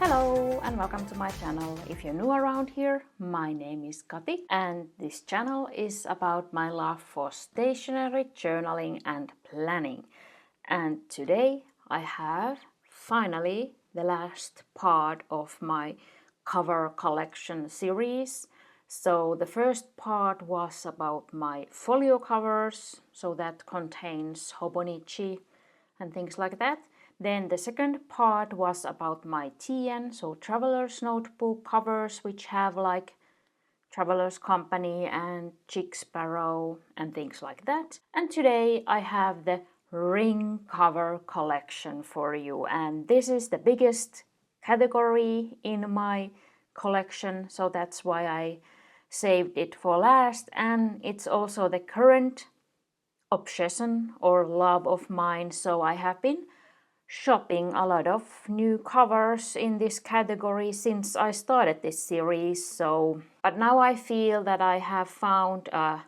Hello and welcome to my channel. If you're new around here, my name is Kati and this channel is about my love for stationery, journaling and planning. And today I have finally the last part of my cover collection series. So the first part was about my folio covers, so that contains Hobonichi and things like that. Then the second part was about my TN, so traveler's notebook covers, which have like Traveler's Company and Chick Sparrow and things like that. And today I have the ring cover collection for you, and this is the biggest category in my collection, so that's why I saved it for last, and it's also the current obsession or love of mine, so I have been shopping a lot of new covers in this category since I started this series. But now I feel that I have found a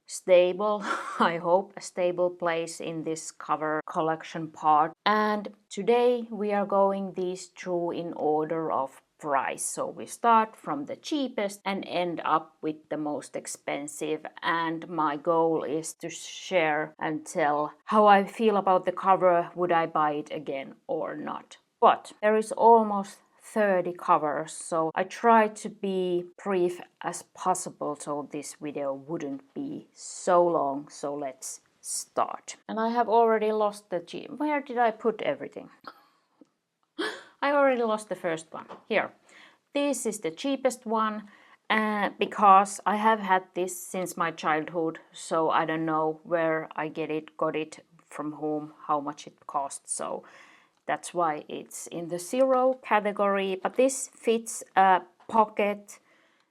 stable, I hope, a stable place in this cover collection part. And today we are going these through in order of price. So we start from the cheapest and end up with the most expensive, and my goal is to share and tell how I feel about the cover, would I buy it again or not. But there is almost 30 covers, so I try to be brief as possible so this video wouldn't be so long. So let's start. And I have already lost the where did I put everything? I already lost the first one. Here. This is the cheapest one because I have had this since my childhood, so I don't know where I got it, from whom, how much it costs, so that's why it's in the zero category. But this fits a pocket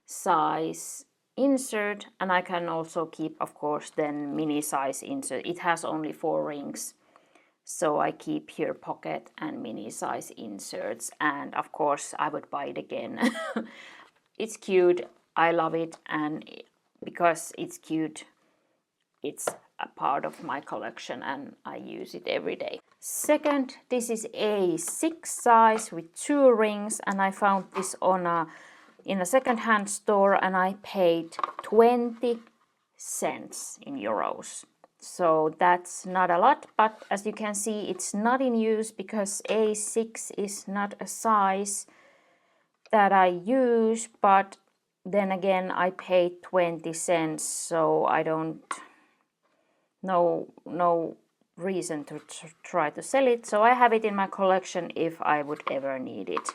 size insert, and I can also keep, of course, then mini size insert. It has only 4 rings. So I keep here pocket and mini size inserts, and of course I would buy it again. It's cute, I love it, and because it's cute, it's a part of my collection and I use it every day. Second, this is A6 size with 2 rings, and I found this in a second-hand store, and I paid 20 cents in euros. So that's not a lot, but as you can see, it's not in use because A6 is not a size that I use, but then again I paid 20 cents, so I don't no reason to try to sell it, so I have it in my collection if I would ever need it.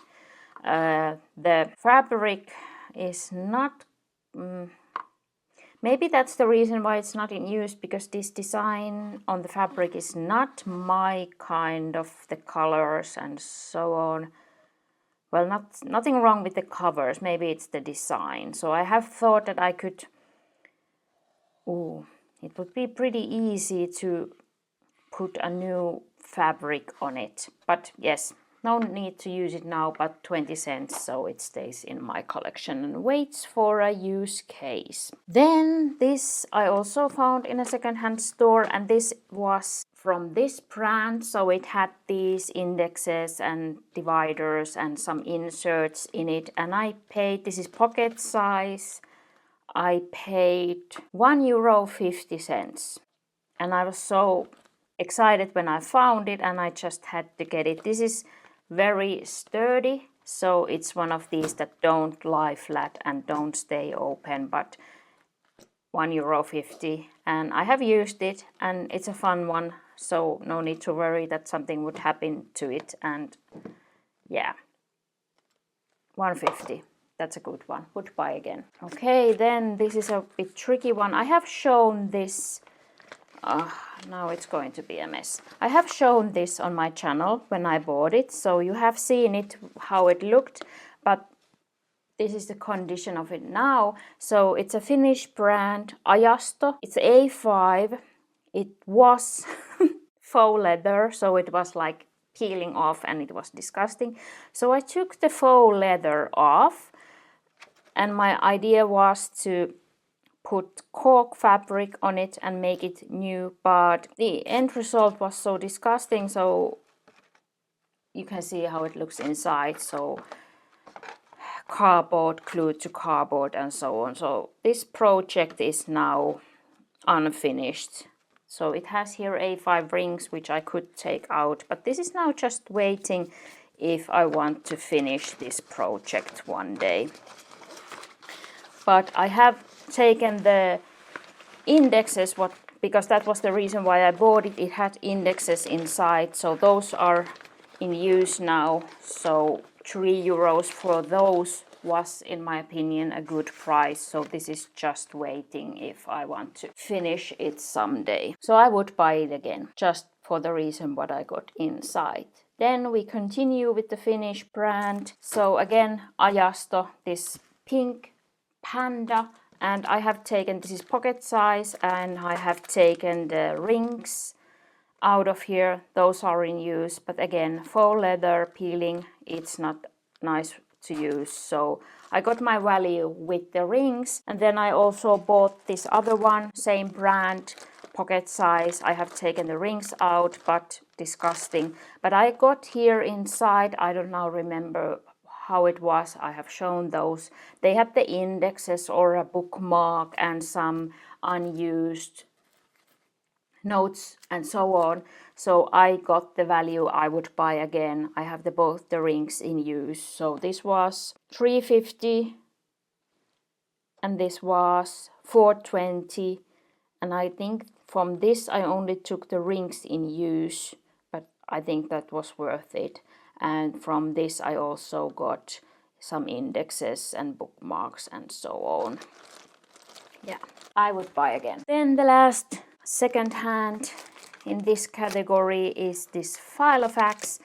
The fabric is not maybe that's the reason why it's not in use, because this design on the fabric is not my kind of the colors and so on. Well, nothing wrong with the covers, maybe it's the design. So I have thought that I could, it would be pretty easy to put a new fabric on it. But yes, no need to use it now, but 20 cents, so it stays in my collection and waits for a use case. Then this I also found in a second-hand store, and this was from this brand, so it had these indexes and dividers and some inserts in it, and I paid, this is pocket size, I paid €1.50, and I was so excited when I found it and I just had to get it. This is very sturdy, so it's one of these that don't lie flat and don't stay open, but €1.50, and I have used it and it's a fun one, so no need to worry that something would happen to it. And yeah, €1.50, that's a good one, would buy again. Okay, then this is a bit tricky one. I have shown this now it's going to be a mess. I have shown this on my channel when I bought it, so you have seen it, how it looked, but this is the condition of it now. So it's a Finnish brand, Ajasto. It's A5. It was faux leather, so it was like peeling off and it was disgusting. So I took the faux leather off, and my idea was to put cork fabric on it and make it new, but the end result was so disgusting, so you can see how it looks inside. So cardboard glued to cardboard and so on. So this project is now unfinished. So it has here A5 rings which I could take out, but this is now just waiting if I want to finish this project one day. But I have taken the indexes, because that was the reason why I bought it. It had indexes inside, so those are in use now. So €3 for those was, in my opinion, a good price. So this is just waiting if I want to finish it someday. So I would buy it again, just for the reason what I got inside. Then we continue with the Finnish brand. So again, Ajasto, this pink panda, and I have taken, this is pocket size, and I have taken the rings out of here. Those are in use, but again, faux leather peeling, it's not nice to use. So I got my value with the rings, and then I also bought this other one, same brand, pocket size. I have taken the rings out, but disgusting. But I got here inside, I don't now remember how it was, I have shown those. They have the indexes or a bookmark and some unused notes and so on. So I got the value I would buy again. I have both the rings in use. So this was $3.50 and this was $4.20, and I think from this I only took the rings in use, but I think that was worth it. And from this I also got some indexes and bookmarks and so on. Yeah, I would buy again. Then the last second hand in this category is this Filofax,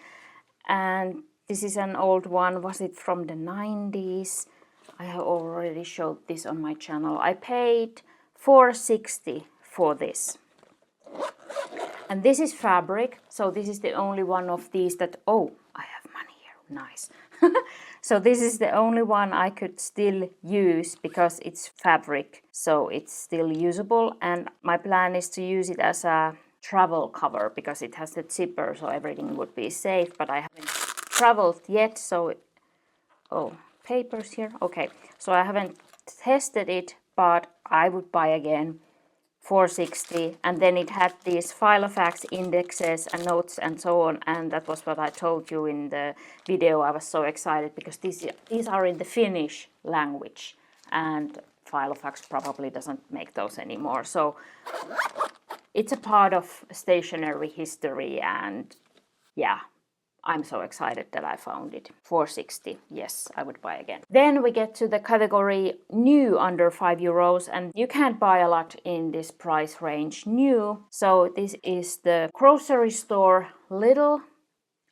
and this is an old one. Was it from the 90s? I have already showed this on my channel. I paid $4.60 for this. And this is fabric, so this is the only one of these that, oh, I have money here, nice. So this is the only one I could still use because it's fabric, so it's still usable. And my plan is to use it as a travel cover because it has the zipper, so everything would be safe. But I haven't traveled yet, so, oh, papers here, okay. So I haven't tested it, but I would buy again. $4.60, and then it had these Filofax indexes and notes and so on, and that was what I told you in the video. I was so excited because these are in the Finnish language, and Filofax probably doesn't make those anymore. So it's a part of stationery history, and yeah, I'm so excited that I found it. $4.60, yes, I would buy again. Then we get to the category new under €5, and you can't buy a lot in this price range new. So this is the grocery store Lidl.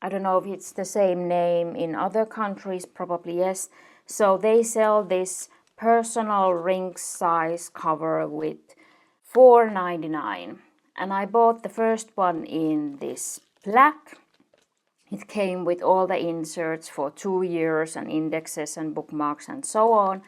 I don't know if it's the same name in other countries, probably yes. So they sell this personal ring size cover with $4.99. And I bought the first one in this black. It came with all the inserts for 2 years and indexes and bookmarks and so on.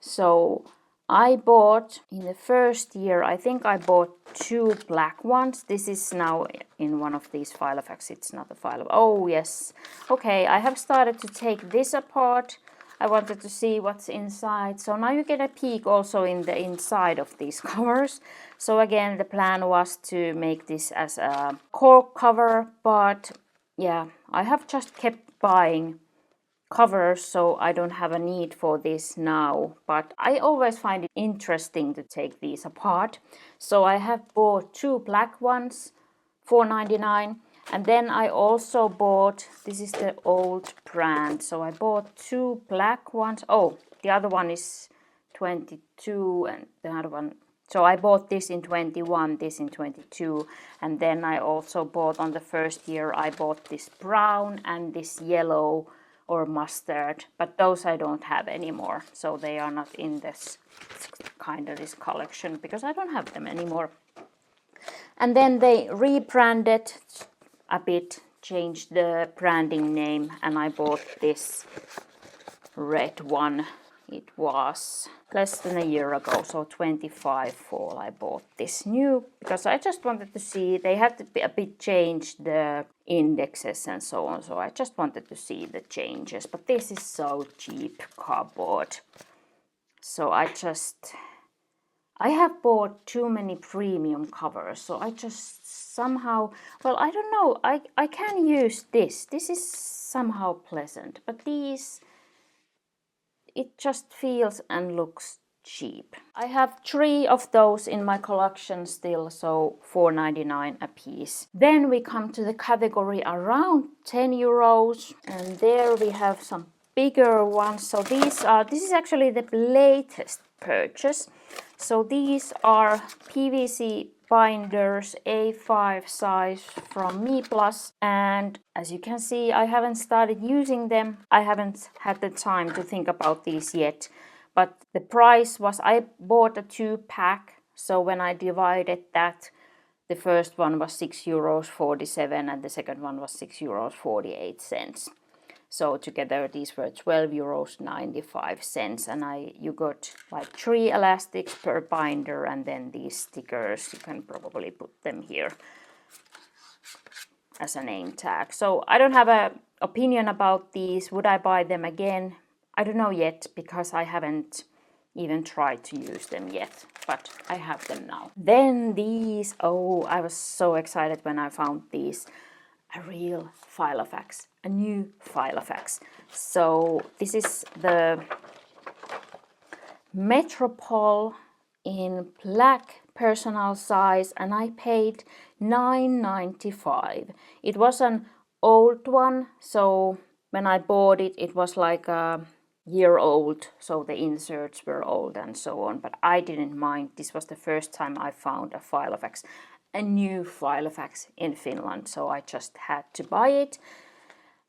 So I bought, in the first year, I think I bought 2 black ones. This is now in one of these Filofax. It's not a Filofax. Oh, yes. Okay, I have started to take this apart. I wanted to see what's inside. So now you get a peek also in the inside of these covers. So again, the plan was to make this as a cork cover, but yeah, I have just kept buying covers, so I don't have a need for this now. But I always find it interesting to take these apart. So I have bought 2 black ones, $4.99. And then I also bought, this is the old brand. So I bought 2 black ones. Oh, the other one is 22 and the other one. So I bought this in 21, this in 22, and then I also bought on the first year, I bought this brown and this yellow or mustard, but those I don't have anymore. So they are not in this kind of this collection because I don't have them anymore. And then they rebranded a bit, changed the branding name, and I bought this red one. It was less than a year ago, so 25 fall I bought this new, because I just wanted to see, they had to be a bit changed the indexes and so on, so I just wanted to see the changes. But this is so cheap cardboard. So I have bought too many premium covers, so I just somehow, well, I don't know, I can use this. This is somehow pleasant, but these, it just feels and looks cheap. I have 3 of those in my collection still, so $4.99 a piece. Then we come to the category around 10 euros, and there we have some bigger ones. So this is actually the latest purchase. So these are PVC binders, A5 size from MeePlus, and as you can see, I haven't started using them. I haven't had the time to think about these yet, but the price was, I bought a 2-pack, so when I divided that, the first one was €6.47 and the second one was €6.48. So together these were €12.95, and you got like 3 elastics per binder, and then these stickers, you can probably put them here as a name tag. So I don't have an opinion about these. Would I buy them again? I don't know yet, because I haven't even tried to use them yet, but I have them now. Then these, oh, I was so excited when I found these. A real Filofax, a new Filofax. So this is the Metropole in black personal size, and I paid $9.95. It was an old one, so when I bought it, it was like a year old, so the inserts were old and so on, but I didn't mind. This was the first time I found a Filofax, a new Filofax in Finland, so I just had to buy it.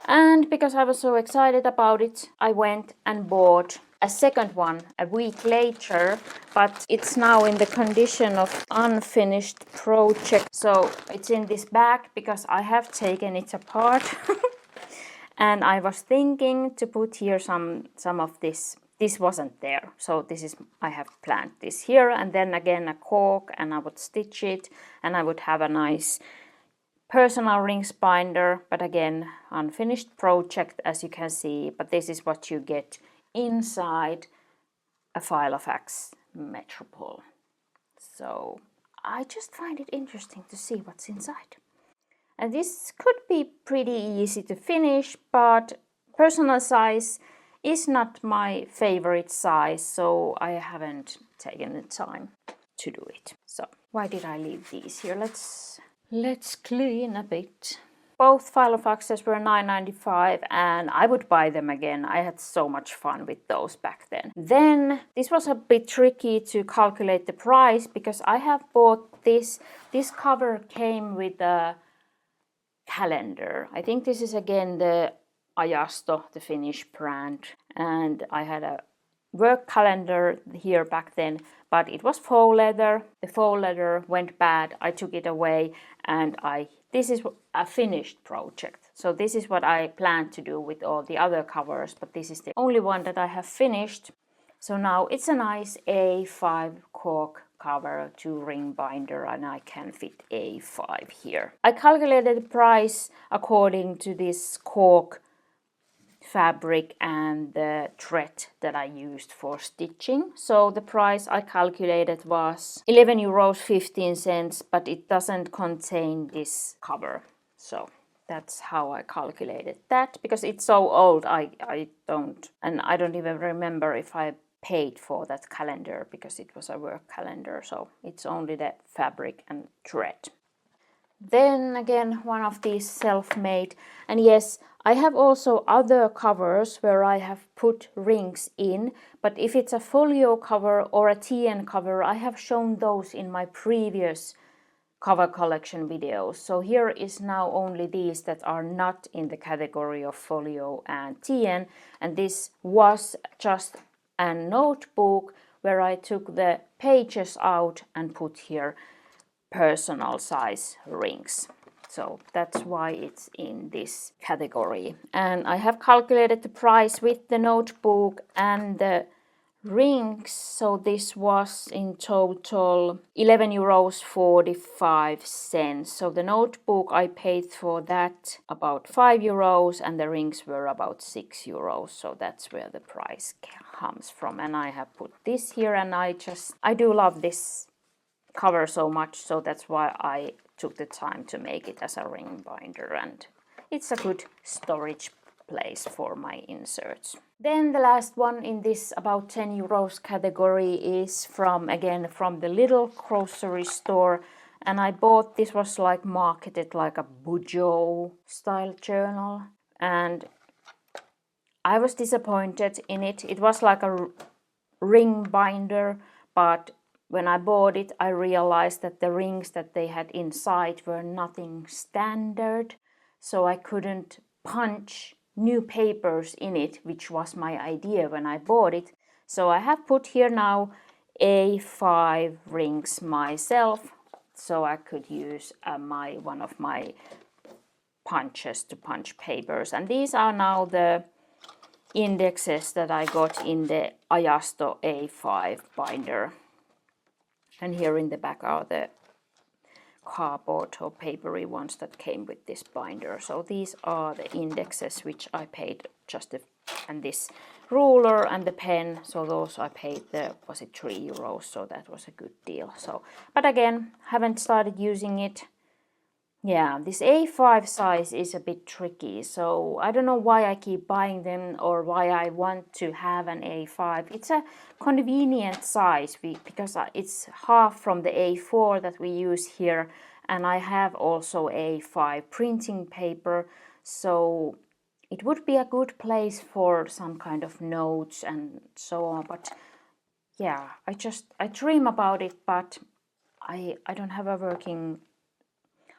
And because I was so excited about it, I went and bought a second one a week later, but it's now in the condition of unfinished project. So it's in this bag because I have taken it apart. And I was thinking to put here some of this. This wasn't there, so this is, I have planned this here, and then again a cork, and I would stitch it, and I would have a nice personal rings binder, but again, unfinished project, as you can see, but this is what you get inside a Filofax Metropole. So I just find it interesting to see what's inside. And this could be pretty easy to finish, but personal size is not my favorite size, so I haven't taken the time to do it. So why did I leave these here? Let's clean a bit. Both Filofaxes were $9.95, and I would buy them again. I had so much fun with those back then. Then this was a bit tricky to calculate the price, because I have bought this. This cover came with a calendar. I think this is again the Ajasto, the Finnish brand, and I had a work calendar here back then, but it was faux leather. The faux leather went bad. I took it away, and this is a finished project. So this is what I planned to do with all the other covers, but this is the only one that I have finished. So now it's a nice A5 cork cover, 2-ring binder, and I can fit A5 here. I calculated the price according to this cork fabric and the thread that I used for stitching. So the price I calculated was €11.15, but it doesn't contain this cover. So that's how I calculated that, because it's so old. I don't even remember if I paid for that calendar, because it was a work calendar, so it's only the fabric and thread. Then again, one of these self-made, and yes, I have also other covers where I have put rings in, but if it's a folio cover or a TN cover, I have shown those in my previous cover collection videos. So here is now only these that are not in the category of folio and TN, and this was just a notebook where I took the pages out and put here personal size rings. So that's why it's in this category. And I have calculated the price with the notebook and the rings. So this was in total 11 euros 45 cents. So the notebook I paid for that about 5 euros and the rings were about 6 euros. So that's where the price comes from. And I have put this here, and I do love this cover so much, so that's why I took the time to make it as a ring binder, and it's a good storage place for my inserts. Then the last one in this about 10 euros category is from the little grocery store, and I bought, this was like marketed like a Bujo style journal, and I was disappointed in it. It was like a ring binder, but when I bought it, I realized that the rings that they had inside were nothing standard, so I couldn't punch new papers in it, which was my idea when I bought it. So I have put here now A5 rings myself, so I could use one of my punches to punch papers. And these are now the indexes that I got in the Ajasto A5 binder. And here in the back are the cardboard or papery ones that came with this binder. So these are the indexes which I paid and this ruler and the pen, so those I paid was it 3 euros, so that was a good deal. So, but again, haven't started using it. Yeah, this A5 size is a bit tricky, so I don't know why I keep buying them or why I want to have an A5. It's a convenient size because it's half from the A4 that we use here, and I have also A5 printing paper, so it would be a good place for some kind of notes and so on. But yeah, I dream about it, but I don't have a working.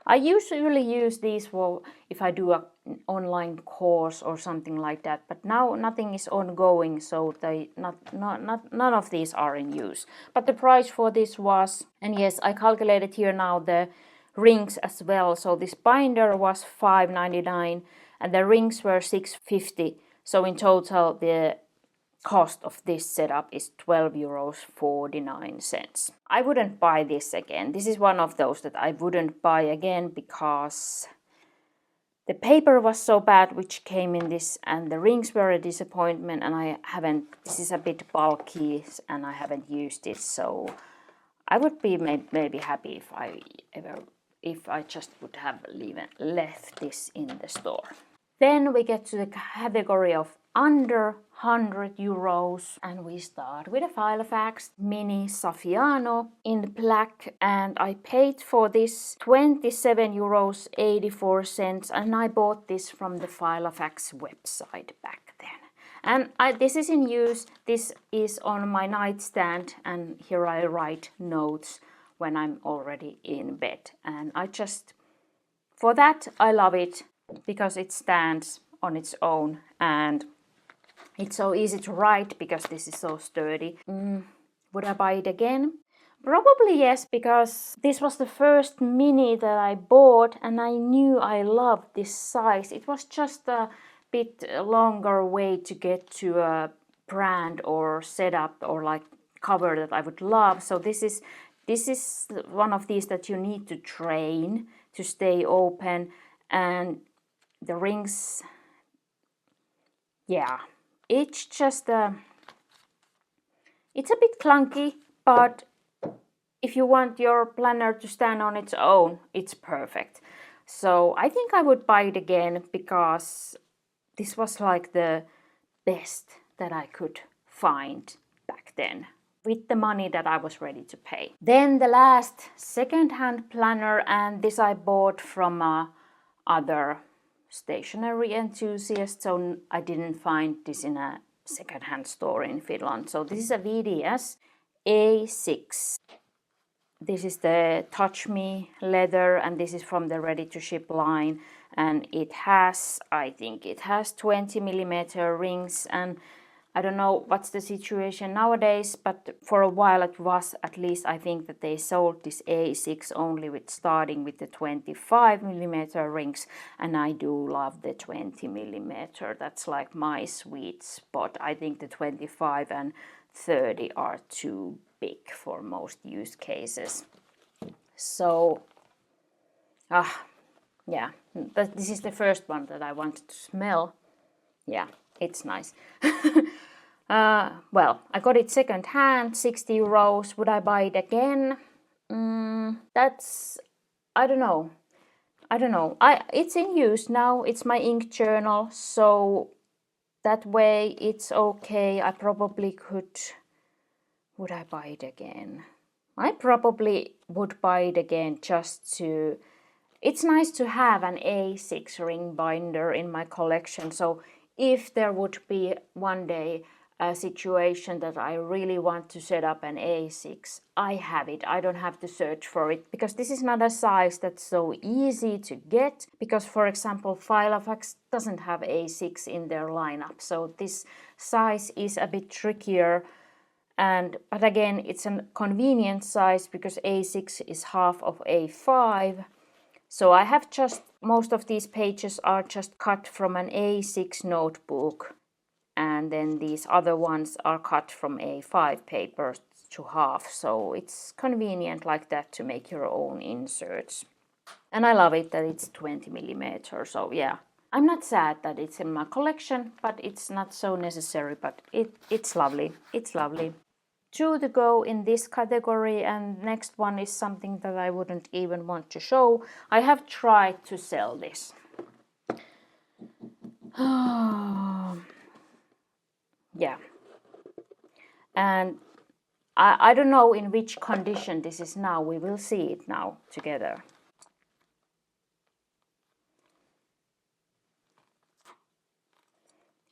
I usually use these for if I do an online course or something like that, but now nothing is ongoing, so none of these are in use. But the price for this was, and yes, I calculated here now the rings as well. So this binder was 5.99 and the rings were 6.50. So in total the cost of this setup is 12 euros 49 cents. I wouldn't buy this again. This is one of those that I wouldn't buy again because the paper was so bad which came in this, and the rings were a disappointment, and this is a bit bulky and I haven't used it, so I would be maybe happy if I just would have left this in the store. Then we get to the category of under 100 euros, and we start with a Filofax Mini Saffiano in black, and I paid for this 27 euros 84 cents, and I bought this from the Filofax website back then. And this is in use. This is on my nightstand, and here I write notes when I'm already in bed, and for that I love it because it stands on its own and it's so easy to write because this is so sturdy. Would I buy it again? Probably yes, because this was the first mini that I bought and I knew I loved this size. It was just a bit longer way to get to a brand or setup or like cover that I would love. So this is one of these that you need to train to stay open, and the rings, yeah, it's just it's a bit clunky, but if you want your planner to stand on its own, it's perfect. So I think I would buy it again because this was like the best that I could find back then with the money that I was ready to pay. Then the last second-hand planner, and this I bought from other stationery enthusiast, so I didn't find this in a second-hand store in Finland. So this is a VDS A6. This is the Touch Me leather, and this is from the Ready to Ship line, and I think it has 20 millimeter rings, and I don't know what's the situation nowadays, but for a while it was, at least I think, that they sold this A6 only with starting with the 25mm rings, and I do love the 20mm. That's like my sweet spot. I think the 25 and 30 are too big for most use cases. So, yeah, but this is the first one that I wanted to smell. Yeah, it's nice. Well, I got it second hand, 60 euros. Would I buy it again? I don't know. It's in use now. It's my ink journal, so that way it's okay. I probably could. Would I buy it again? I probably would buy it again just to. It's nice to have an A6 ring binder in my collection, so if there would be one day a situation that I really want to set up an A6, I have it. I don't have to search for it, because this is not a size that's so easy to get, because for example Filofax doesn't have A6 in their lineup, so this size is a bit trickier. But again, it's a convenient size because A6 is half of A5. So I have just, most of these pages are just cut from an A6 notebook, and then these other ones are cut from A5 paper to half. So it's convenient like that to make your own inserts. And I love it that it's 20mm, so yeah. I'm not sad that it's in my collection, but it's not so necessary, but it's lovely. It's lovely. 2 to go in this category, and next one is something that I wouldn't even want to show. I have tried to sell this. Yeah. And I don't know in which condition this is now. We will see it now together.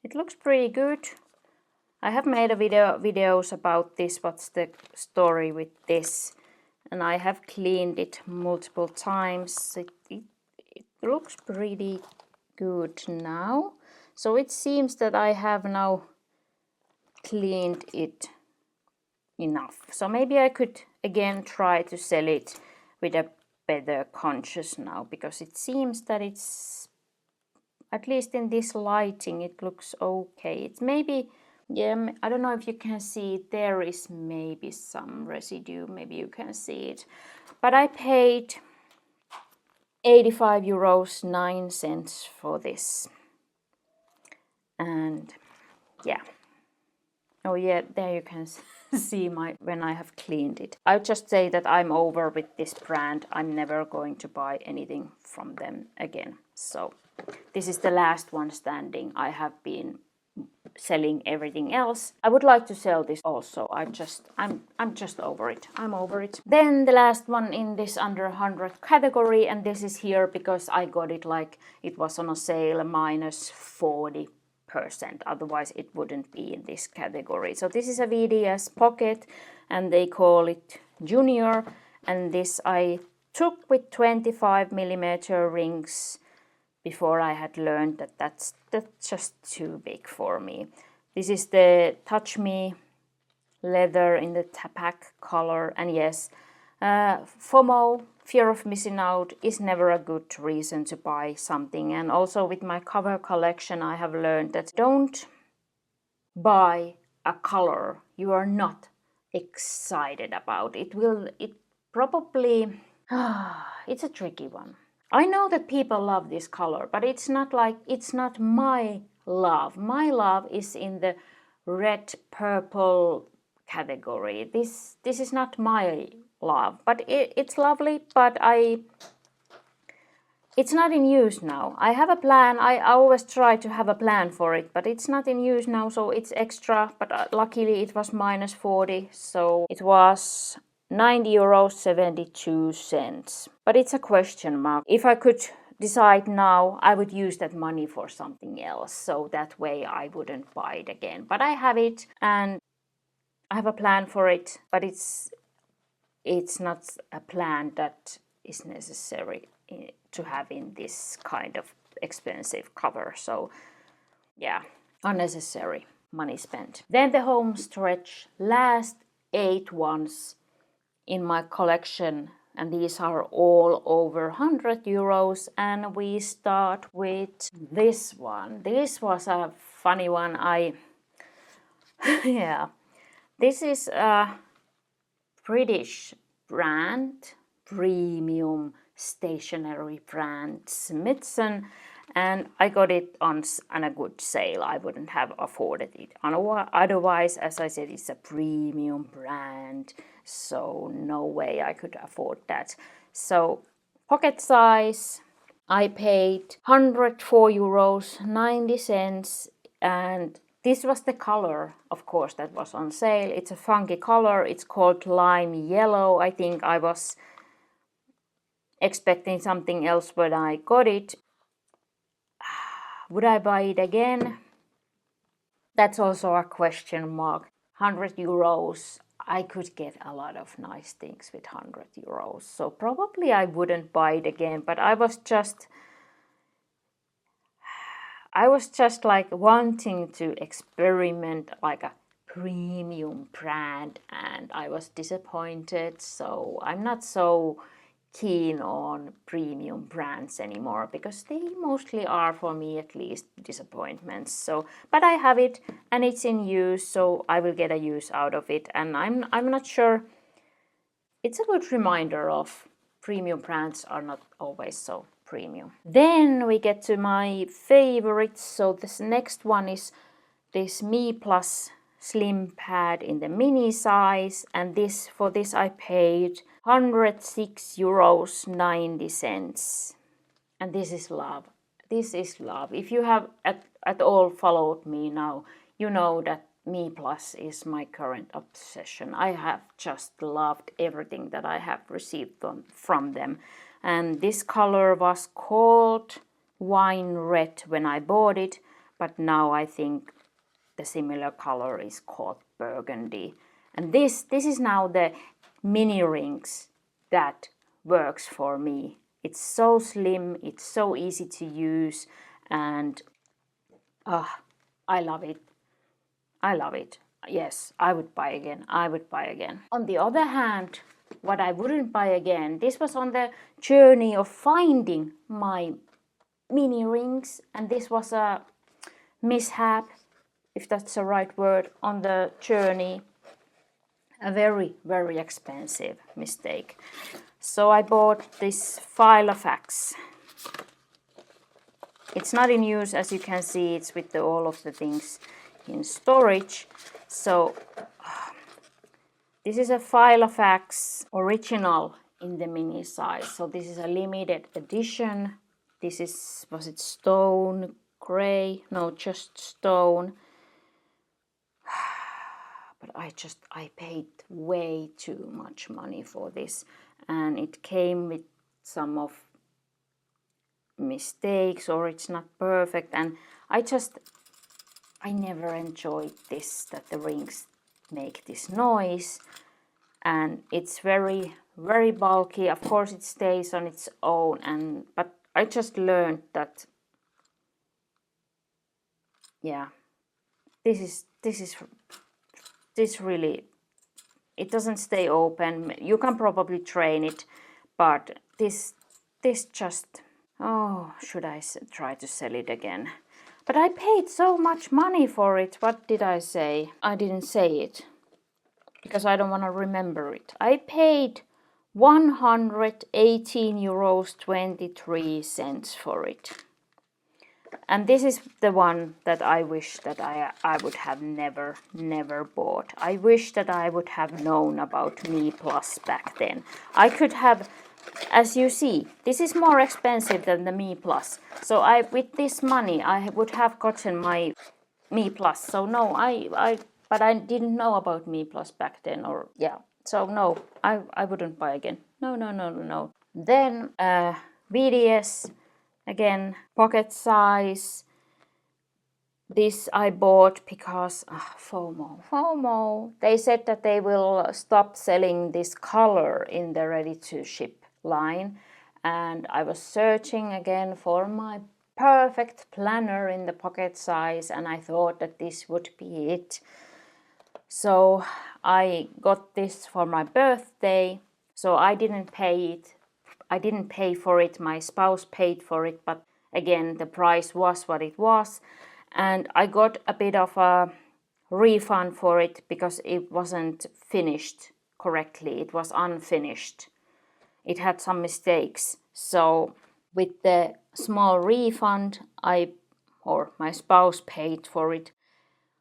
It looks pretty good. I have made a videos about this, what's the story with this, and I have cleaned it multiple times. It looks pretty good now. So it seems that I have now cleaned it enough. So maybe I could again try to sell it with a better conscience now, because it seems that it's, at least in this lighting, it looks okay. It's maybe, yeah, I don't know if you can see it. There is maybe some residue. Maybe you can see it. But I paid 85 euros 9 cents for this. And yeah. Oh yeah, there you can see when I have cleaned it. I just say that I'm over with this brand. I'm never going to buy anything from them again. So this is the last one standing. I have been selling everything else. I would like to sell this also. I'm just over it. I'm over it. Then the last one in this under 100 category, and this is here because I got it like it was on a sale -40%. Otherwise it wouldn't be in this category. So this is a VDS pocket, and they call it Junior, and this I took with 25mm rings before I had learned that that's just too big for me. This is the Touch Me leather in the Tapak color, and yes, FOMO, fear of missing out, is never a good reason to buy something. And also with my cover collection, I have learned that don't buy a color you are not excited about. It probably, it's a tricky one. I know that people love this color, but it's not my love. My love is in the red purple category. This is not my love, but it's lovely, but it's not in use now. I have a plan. I always try to have a plan for it, but it's not in use now, so it's extra. But luckily it was -40, so it was 90 €72. But it's a question mark. If I could decide now, I would use that money for something else, so that way I wouldn't buy it again. But I have it, and I have a plan for it, but it's not a plan that is necessary to have in this kind of expensive cover. So yeah, unnecessary. money spent. Then the home stretch, last 8 ones in my collection, and these are all over 100 euros. And we start with this one. This was a funny one. Yeah, this is a British brand, premium stationery brand, Smithson, and I got it on a good sale. I wouldn't have afforded it otherwise. As I said, it's a premium brand, so no way I could afford that. So pocket size, I paid 104 euros 90 cents, and this was the color, of course, that was on sale. It's a funky color. It's called lime yellow. I think I was expecting something else when I got it. Would I buy it again? That's also a question mark. 100 euros. I could get a lot of nice things with 100 euros. So probably I wouldn't buy it again, but I was just like wanting to experiment like a premium brand, and I was disappointed. So I'm not so keen on premium brands anymore because they mostly are, for me at least, disappointments. So, but I have it and it's in use, so I will get a use out of it. And I'm not sure. It's a good reminder of premium brands are not always so premium. Then we get to my favorites. So this next one is this MeePlus slim pad in the mini size, and for this I paid 106 euros 90 cents. And this is love. This is love. If you have at all followed me now, you know that MeePlus is my current obsession. I have just loved everything that I have received from them. And this color was called wine red when I bought it, but now I think the similar color is called burgundy. And this is now the mini rings that works for me. It's so slim, it's so easy to use, and I love it. I love it. Yes, I would buy again. I would buy again. On the other hand, what I wouldn't buy again, this was on the journey of finding my mini rings, and this was a mishap, if that's the right word, on the journey. A very, very expensive mistake. So I bought this file of wax. It's not in use, as you can see. It's with all of the things in storage. So this is a file of wax original in the mini size. So this is a limited edition. This is, was it stone gray? No, just stone. But I paid way too much money for this, and it came with some of mistakes, or it's not perfect, and I never enjoyed this, that the rings make this noise, and it's very, very bulky. Of course it stays on its own, but I just learned that, yeah, this really, it doesn't stay open. You can probably train it, but this just, oh, should I try to sell it again? But I paid so much money for it. What did I say? I didn't say it because I don't want to remember it. I paid 118 euros 23 cents for it. And this is the one that I wish that I would have never bought. I wish that I would have known about MeePlus back then. I could have, as you see, this is more expensive than the MeePlus. So with this money, I would have gotten my MeePlus. So no, but I didn't know about MeePlus back then, or yeah. So no, I wouldn't buy again. No. Then VDS. Again, pocket size. This I bought because FOMO. They said that they will stop selling this color in the ready-to-ship line. And I was searching again for my perfect planner in the pocket size, and I thought that this would be it. So I got this for my birthday. So I didn't pay for it, my spouse paid for it, but again the price was what it was, and I got a bit of a refund for it because it wasn't finished correctly. It was unfinished. It had some mistakes. So with the small refund, my spouse paid for it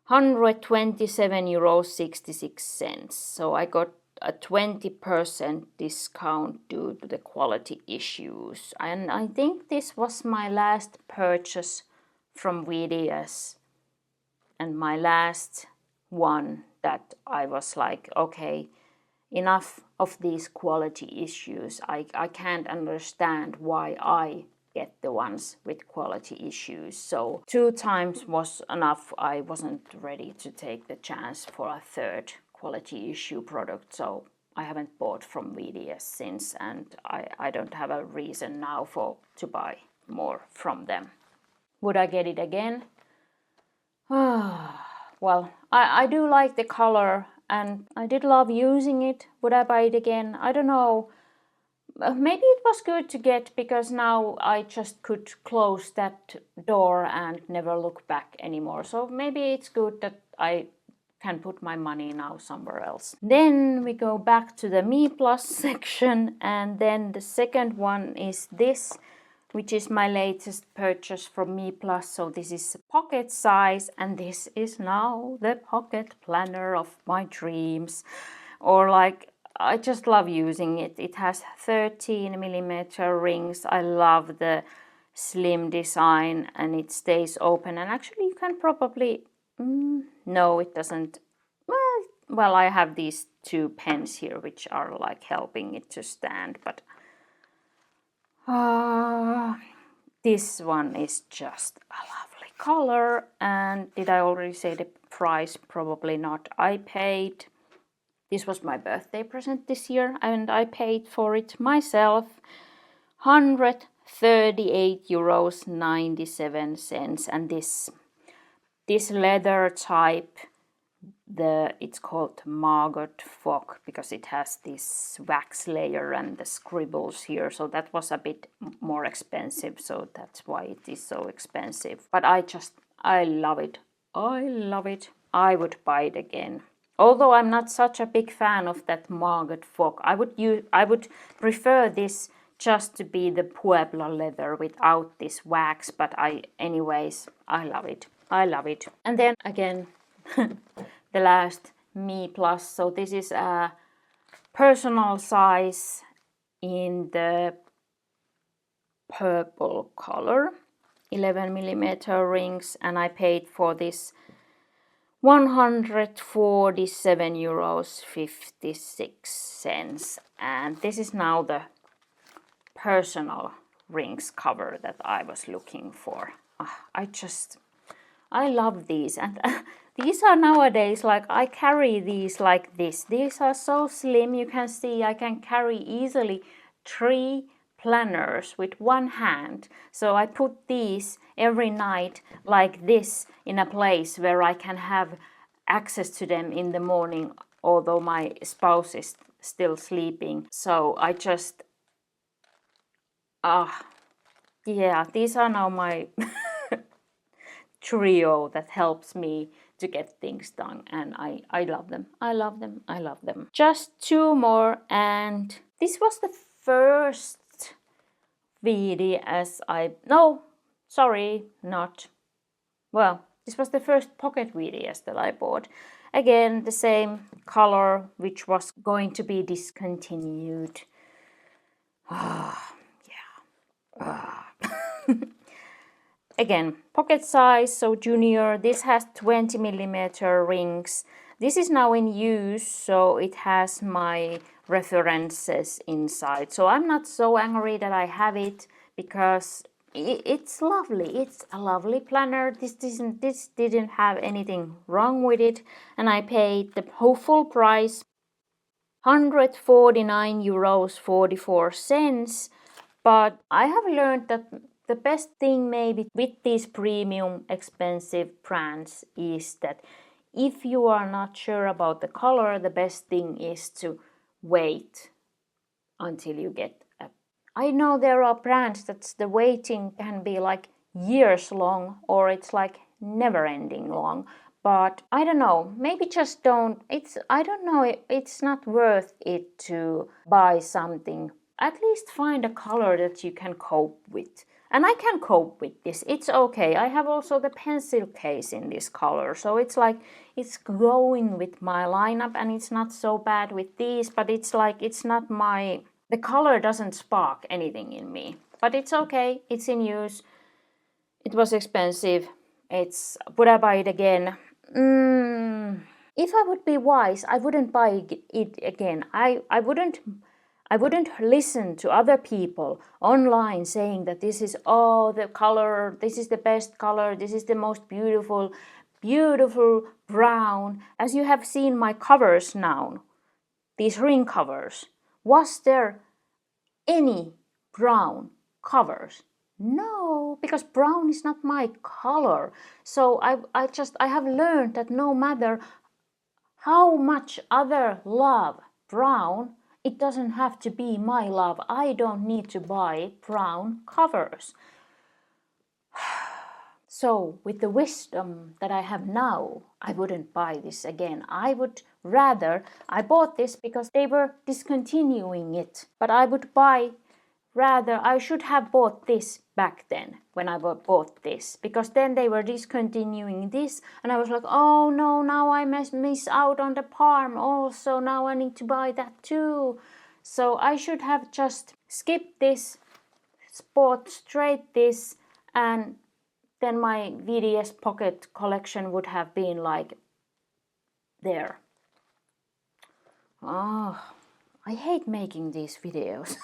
€127.66. So I got a 20% discount due to the quality issues. And I think this was my last purchase from VDS, and my last one that I was like, okay, enough of these quality issues. I can't understand why I get the ones with quality issues. So 2 times was enough. I wasn't ready to take the chance for a third quality issue product. So I haven't bought from VDS since, and I don't have a reason now to buy more from them. Would I get it again? Well, I do like the color, and I did love using it. Would I buy it again? I don't know. Maybe it was good to get, because now I just could close that door and never look back anymore. So maybe it's good that I can put my money now somewhere else. Then we go back to the MeePlus section, and then the second one is this, which is my latest purchase from MeePlus. So this is pocket size, and this is now the pocket planner of my dreams. Or like, I just love using it. It has 13mm rings. I love the slim design, and it stays open. And actually you can probably, no, it doesn't. Well, I have these 2 pens here which are like helping it to stand, but this one is just a lovely color. And did I already say the price? Probably not. This was my birthday present this year, and I paid for it myself €138.97. And this leather type, it's called maggot fog because it has this wax layer and the scribbles here. So that was a bit more expensive, so that's why it is so expensive. But I love it. I love it. I would buy it again. Although I'm not such a big fan of that maggot fog. I would prefer this just to be the Pueblo leather without this wax, but anyways, I love it. I love it. And then again, the last MeePlus. So this is a personal size in the purple color, 11mm rings, and I paid for this €147.56. And this is now the personal rings cover that I was looking for. I love these, and these are nowadays, like, I carry these like this. These are so slim, you can see I can carry easily 3 planners with one hand. So I put these every night like this in a place where I can have access to them in the morning, although my spouse is still sleeping. So I just, yeah, these are now my trio that helps me to get things done, and I love them. I love them. I love them. Just 2 more, and this was the first VDS this was the first pocket VDS that I bought. Again, the same color, which was going to be discontinued. Again, pocket size, so junior. This has 20mm rings. This is now in use, so it has my references inside. So I'm not so angry that I have it, because it's lovely. It's a lovely planner. This didn't have anything wrong with it, and I paid the full price, €149.44. But I have learned that The best thing maybe with these premium expensive brands is that if you are not sure about the color, the best thing is to wait until you get a... I know there are brands that the waiting can be like years long, or it's like never ending long. But I don't know, maybe just don't, I don't know, it's not worth it to buy something. At least find a color that you can cope with. And I can cope with this, it's okay. I have also the pencil case in this color, so it's like, it's going with my lineup, and it's not so bad with these, but it's like, it's not my, the color doesn't spark anything in me. But it's okay, it's in use. It was expensive. Would I buy it again? If I would be wise, I wouldn't buy it again. I wouldn't listen to other people online saying that this is, oh, the color, this is the best color, this is the most beautiful, beautiful brown. As you have seen my covers now, these ring covers, was there any brown covers? No, because brown is not my color. So I have learned that no matter how much other love brown, it doesn't have to be my love. I don't need to buy brown covers. So with the wisdom that I have now, I wouldn't buy this again. I would rather, I bought this because they were discontinuing it, but I would buy rather, I should have bought this back then when I bought this, because then they were discontinuing this, and I was like, oh no, now I miss out on the palm also, now I need to buy that too. So I should have just skipped this, bought straight this, and then my VDS pocket collection would have been like there. Oh, I hate making these videos.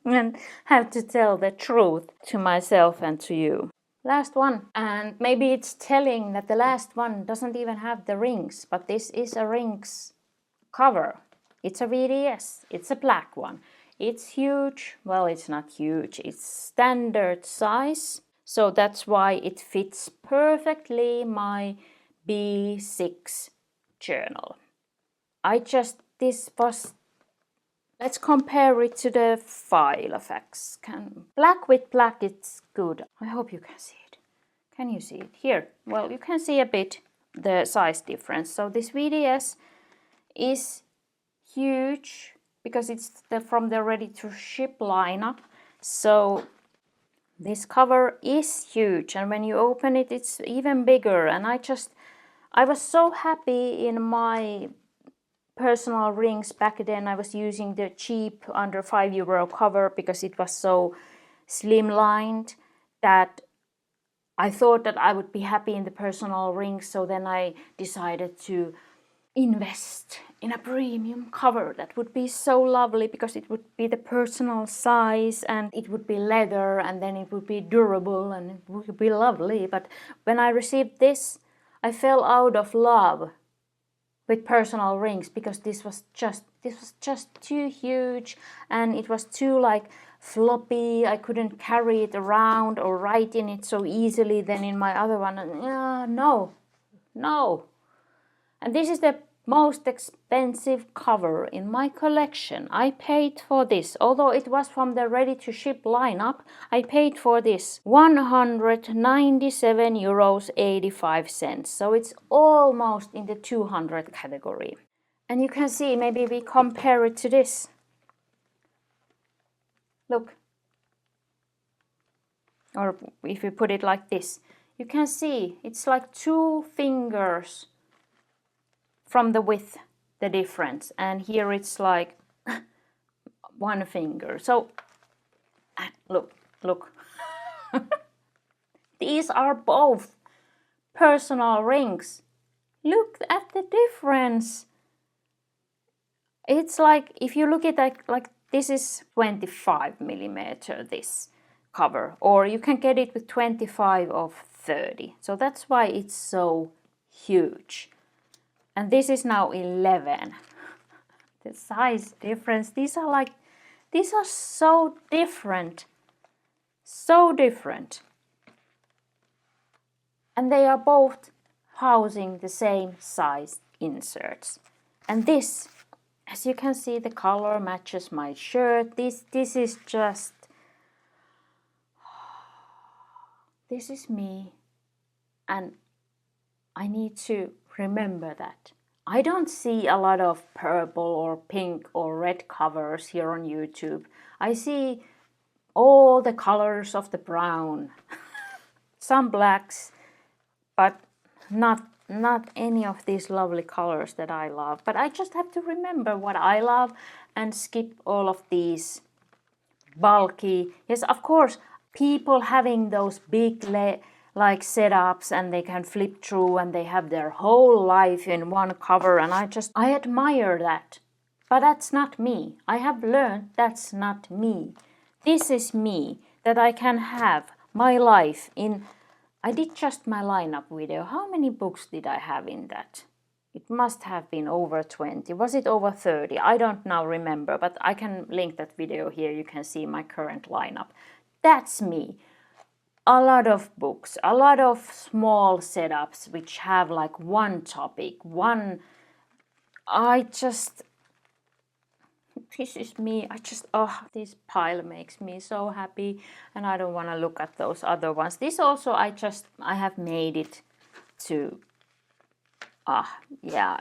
And have to tell the truth to myself and to you. Last one, and maybe it's telling that the last one doesn't even have the rings, but this is a rings cover. It's a VDS, it's a black one. It's huge, well, it's not huge, it's standard size, so that's why it fits perfectly my B6 journal. Let's compare it to the Filofax. Black with black, it's good. I hope you can see it. Can you see it? Here, well, you can see a bit the size difference. So this VDS is huge because it's from the ready-to-ship lineup. So this cover is huge, and when you open it, it's even bigger. And I was so happy in my personal rings back then. I was using the cheap under €5 cover because it was so slimlined that I thought that I would be happy in the personal rings. So then I decided to invest in a premium cover that would be so lovely, because it would be the personal size and it would be leather, and then it would be durable and it would be lovely. But when I received this, I fell out of love with personal rings, because this was just too huge, and it was too like floppy. I couldn't carry it around or write in it so easily than in my other one. No. And this is the most expensive cover in my collection. I paid for this, although it was from the ready-to-ship lineup. I paid for this €197.85. So it's almost in the 200 category. And you can see, maybe we compare it to this. Look. Or if we put it like this, you can see it's like 2 fingers from the width, the difference, and here it's like 1 finger. So look. These are both personal rings. Look at the difference. It's like, if you look at that, like this is 25 millimeter, this cover, or you can get it with 25 of 30. So that's why it's so huge. And this is now 11. The size difference, these are so different. So different. And they are both housing the same size inserts. And this, as you can see, the color matches my shirt. This is just, this is me. And I need to remember that. I don't see a lot of purple or pink or red covers here on YouTube. I see all the colors of the brown, some blacks, but not any of these lovely colors that I love. But I just have to remember what I love and skip all of these bulky. Yes, of course, people having those big like setups and they can flip through and they have their whole life in one cover, and I admire that. But that's not me. I have learned that's not me. This is me, that I can have my life in. I did just my lineup video. How many books did I have in that? It must have been over 20. Was it over 30? I don't now remember, but I can link that video here. You can see my current lineup. That's me. A lot of books, a lot of small setups which have like one topic, this is me. This pile makes me so happy, and I don't want to look at those other ones. This also, I have made it to, yeah,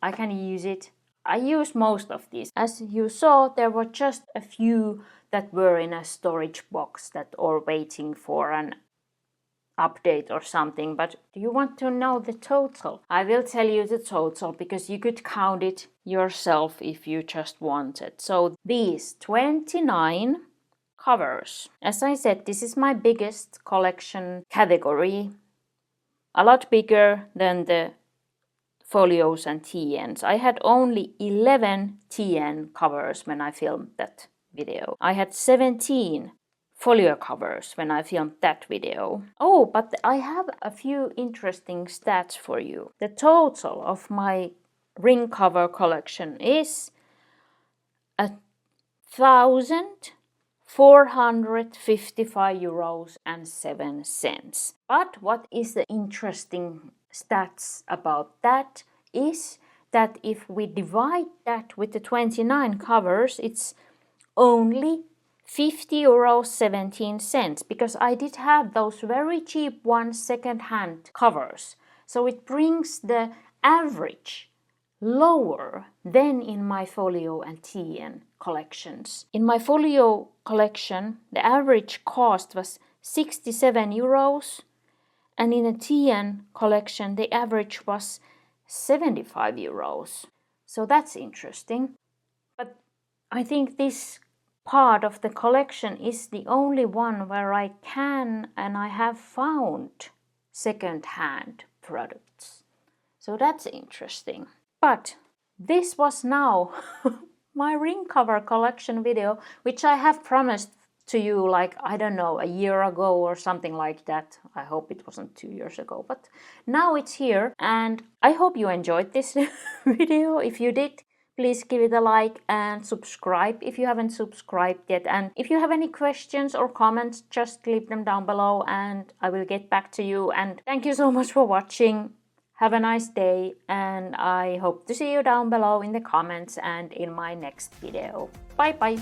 I can use it. I use most of these. As you saw, there were just a few that were in a storage box that are waiting for an update or something. But do you want to know the total? I will tell you the total because you could count it yourself if you just wanted. So these 29 covers. As I said, this is my biggest collection category. A lot bigger than the folios and TNs. I had only 11 TN covers when I filmed that video. I had 17 folio covers when I filmed that video. Oh, but I have a few interesting stats for you. The total of my ring cover collection is 1,455 euros and 7 cents. But what is the interesting stats about that is that if we divide that with the 29 covers, it's only 50 euros 17 cents, because I did have those very cheap ones second-hand covers. So it brings the average lower than in my folio and TN collections. In my folio collection, the average cost was 67 euros, and in a TN collection, the average was 75 euros. So that's interesting. But I think this part of the collection is the only one where I can and I have found second-hand products. So that's interesting. But this was now my ring cover collection video, which I have promised to you like, I don't know, a year ago or something like that. I hope it wasn't 2 years ago, but now it's here, and I hope you enjoyed this video. If you did, please give it a like and subscribe if you haven't subscribed yet. And if you have any questions or comments, just leave them down below and I will get back to you. And thank you so much for watching. Have a nice day, and I hope to see you down below in the comments and in my next video. Bye bye!